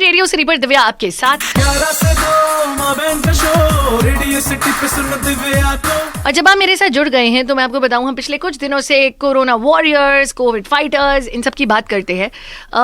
Radio city पर दिव्या आपके साथ। 11 से 2 मां बहन का शो, रेडियो सिटी पे सुनो दिव्या को। और जब आप मेरे साथ जुड़ गए हैं तो मैं आपको बताऊं, हम पिछले कुछ दिनों से कोरोना वॉरियर्स, कोविड फाइटर्स, इन सब की बात करते हैं।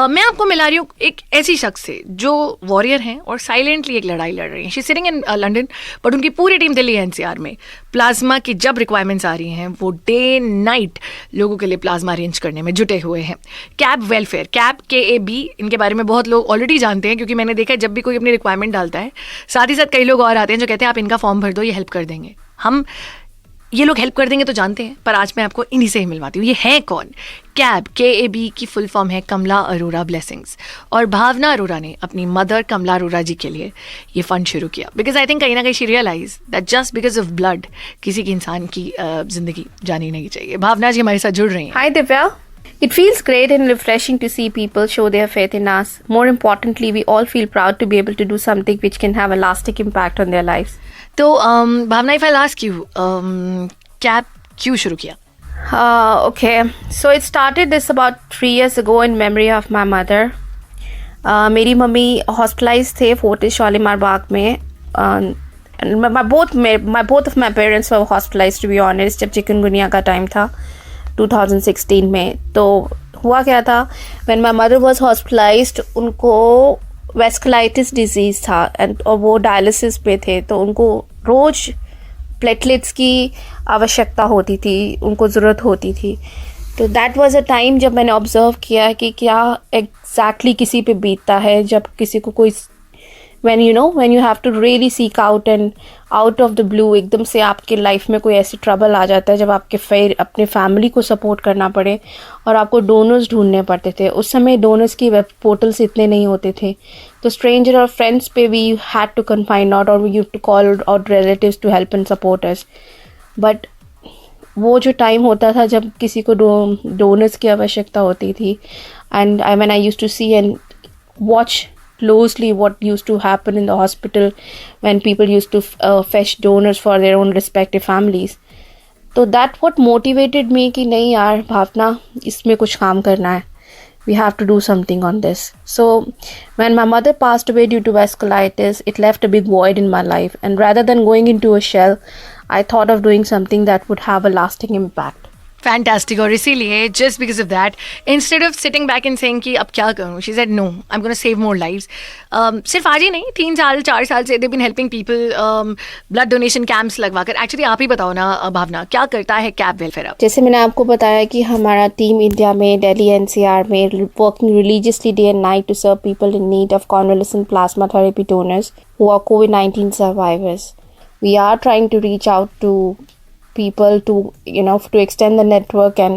मैं आपको मिला रही हूँ एक ऐसी शख्स से जो वॉरियर हैं और साइलेंटली एक लड़ाई लड़ रही हैं। She sitting in London, but उनकी पूरी टीम दिल्ली एनसीआर में प्लाज्मा की जब रिक्वायरमेंट्स आ रही हैं वो डे नाइट लोगों के लिए प्लाज्मा अरेंज करने में जुटे हुए हैं। कैब वेलफेयर, कैब KAB, इनके बारे में बहुत लोग ऑलरेडी जानते हैं क्योंकि मैंने देखा है जब भी कोई अपनी रिक्वायरमेंट डालता है, साथ ही साथ कई लोग और आते हैं जो कहते हैं आप इनका फॉर्म भर दो, ये हेल्प कर देंगे। हम ये लोग हेल्प कर देंगे तो जानते हैं, पर आज मैं आपको इन्हीं से ही मिलवाती हूँ। ये हैं कौन? कैब KAB की फुल फॉर्म है कमला अरोरा ब्लेसिंग्स, और भावना अरोरा ने अपनी मदर कमला अरोरा जी के लिए ये फंड शुरू किया बिकॉज आई थिंक कहीं ना कहीं she realise that just because of blood किसी की इंसान की जिंदगी जानी नहीं चाहिए। भावना जी हमारे साथ जुड़ रही हैं। Hi Divya. It feels great and refreshing to see people show their faith in us. More importantly, we all feel proud to be able to do something which can have a lasting impact on their lives. तो Bhavna, if I ask you, cab क्यों शुरू किया? Okay, so it started this about 3 years ago in memory of my mother. मेरी mummy hospitalise थे Fortis Shalimar बाग में. both of my parents were hospitalized, to be honest, जब chikungunya का time था 2016 में. तो हुआ क्या था, when my mother was hospitalized, उनको वेस्कुलाइटिस डिजीज़ था और वो डायलिसिस पे थे, तो उनको रोज़ प्लेटलेट्स की आवश्यकता होती थी, उनको ज़रूरत होती थी. तो दैट वाज अ टाइम जब मैंने ऑब्ज़र्व किया कि क्या एग्जैक्टली किसी पे बीतता है जब किसी को कोई when you have to really seek out and out of the blue, एकदम से आपके लाइफ में कोई ऐसी ट्रबल आ जाता है जब आपके अपने फैमिली को सपोर्ट करना पड़े और आपको डोनर्स ढूंढने पड़ते थे. उस समय डोनर्स की वेब पोर्टल्स इतने नहीं होते थे, तो स्ट्रेंजर और फ्रेंड्स पे we had to confine out और we used to call out relatives to help and support us. But वो जो टाइम होता था जब किसी को डोनर्स की आवश्यकता होती थी, and when I used to see and watch closely what used to happen in the hospital when people used to fetch donors for their own respective families. So that what motivated me कि नहीं यार भावना, इसमें कुछ काम करना है. We have to do something on this. So when my mother passed away due to vasculitis, it left a big void in my life, and rather than going into a shell, I thought of doing something that would have a lasting impact. Fantastic. और इसीलिए just because of that, instead of sitting back and saying कि अब क्या करूँ, she said no, I am gonna save more lives. सिर्फ आज ही नहीं, 3 साल 4 साल से they been helping people, blood donation camps लगवाकर. एक्चुअली आप ही बताओ ना भावना, क्या करता है कैब वेलफेयर? जैसे मैंने आपको बताया कि हमारा टीम इंडिया में दिल्ली NCR में working religiously day and night to serve people in need of convalescent plasma therapy donors who are COVID-19 survivors. We are trying to reach out to people to extend the network and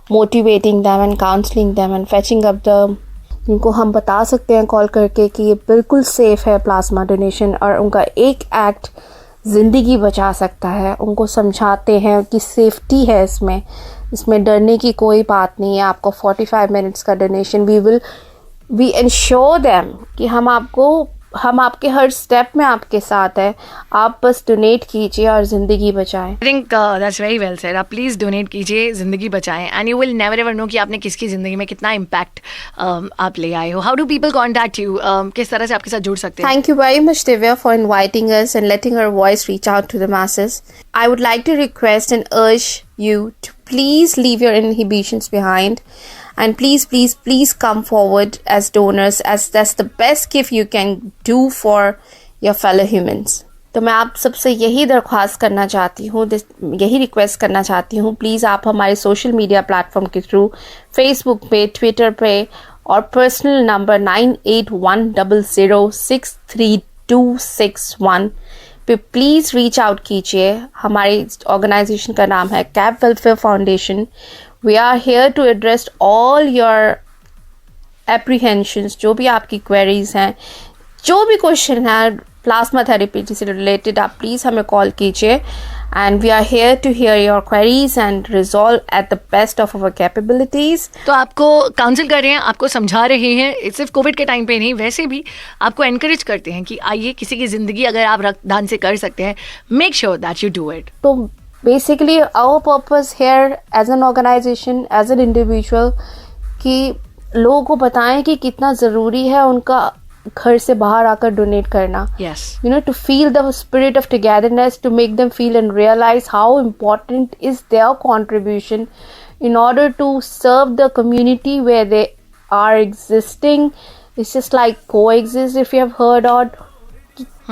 motivating them and counseling them and fetching up the, उनको हम बता सकते हैं call करके कि ये बिल्कुल safe है प्लाज्मा डोनेशन, और उनका एक एक्ट ज़िंदगी बचा सकता है. उनको समझाते हैं कि सेफ्टी है इसमें डरने की कोई बात नहीं है. आपको 45 मिनट्स का डोनेशन, वी इंश्योर देम कि हम आपके हर स्टेप में आपके साथ है. आप बस डोनेट कीजिए और ज़िंदगी बचाएं. I think that's very well said. आप प्लीज़ डोनेट कीजिए, ज़िंदगी बचाएं, and you will never ever know कि आपने किसकी ज़िंदगी में कितना इम्पैक्ट आप ले आए हो. How do people contact you? किस तरह से आपके साथ जुड़ सकते हैं? Thank you very much, Divya, for inviting us and letting our voice reach out to the masses. I would like to request and urge you to please leave your inhibitions behind. And please come forward as donors, as that's the best gift you can do for your fellow humans. तो मैं आप सबसे यही दरख्वास्त करना चाहती हूँ, यही रिक्वेस्ट करना चाहती हूँ, प्लीज़ आप हमारे सोशल मीडिया प्लेटफॉर्म के थ्रू, फेसबुक पे, ट्विटर पे और पर्सनल नंबर 9810063261 पे प्लीज़ रीच आउट कीजिए. हमारी ऑर्गेनाइजेशन का नाम है cab welfare foundation. We are here to address all your apprehensions, जो भी आपकी queries हैं, जो भी क्वेश्चन है प्लाज्मा थेरेपी से रिलेटेड, आप प्लीज़ हमें कॉल कीजिए. And we are here to hear your queries and resolve at the best of our capabilities. तो आपको काउंसिल कर रहे हैं, आपको समझा रहे हैं, सिर्फ कोविड के टाइम पे नहीं, वैसे भी आपको एनकरेज करते हैं कि आइए, किसी की ज़िंदगी अगर आप रक्तदान से कर सकते हैं, make sure that you do it. तो basically our purpose here as an organization, as an individual, कि लोगों को बताएं कि कितना ज़रूरी है उनका घर से बाहर आकर डोनेट करना, Yes. you know, to feel the spirit of togetherness, to make them feel and realize how important is their contribution in order to serve the community where they are existing. It's just like coexist, if you have heard of.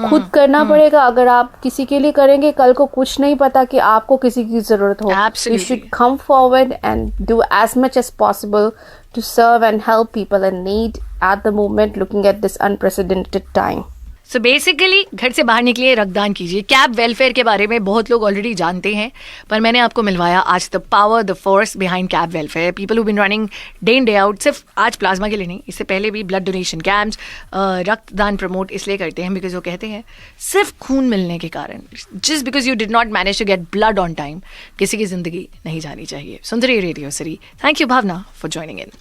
खुद करना पड़ेगा. अगर आप किसी के लिए करेंगे, कल को कुछ नहीं पता कि आपको किसी की जरूरत हो. Absolutely. You should come forward and do as much as possible to serve and help people in need at the moment, looking at this unprecedented time. So basically घर से बाहर निकलिए, रक्तदान कीजिए. कैब वेलफेयर के बारे में बहुत लोग ऑलरेडी जानते हैं, पर मैंने आपको मिलवाया आज the power, the force behind cab welfare. People who been running day in day out, सिर्फ आज प्लाज्मा के लिए नहीं, इससे पहले भी ब्लड डोनेशन कैंप्स, रक्तदान प्रमोट इसलिए करते हैं बिकॉज वो कहते हैं सिर्फ खून मिलने के कारण, just because you did not manage to get blood on time, किसी की जिंदगी नहीं जानी चाहिए. Sundari Radio City. Thank you Bhavana for joining in.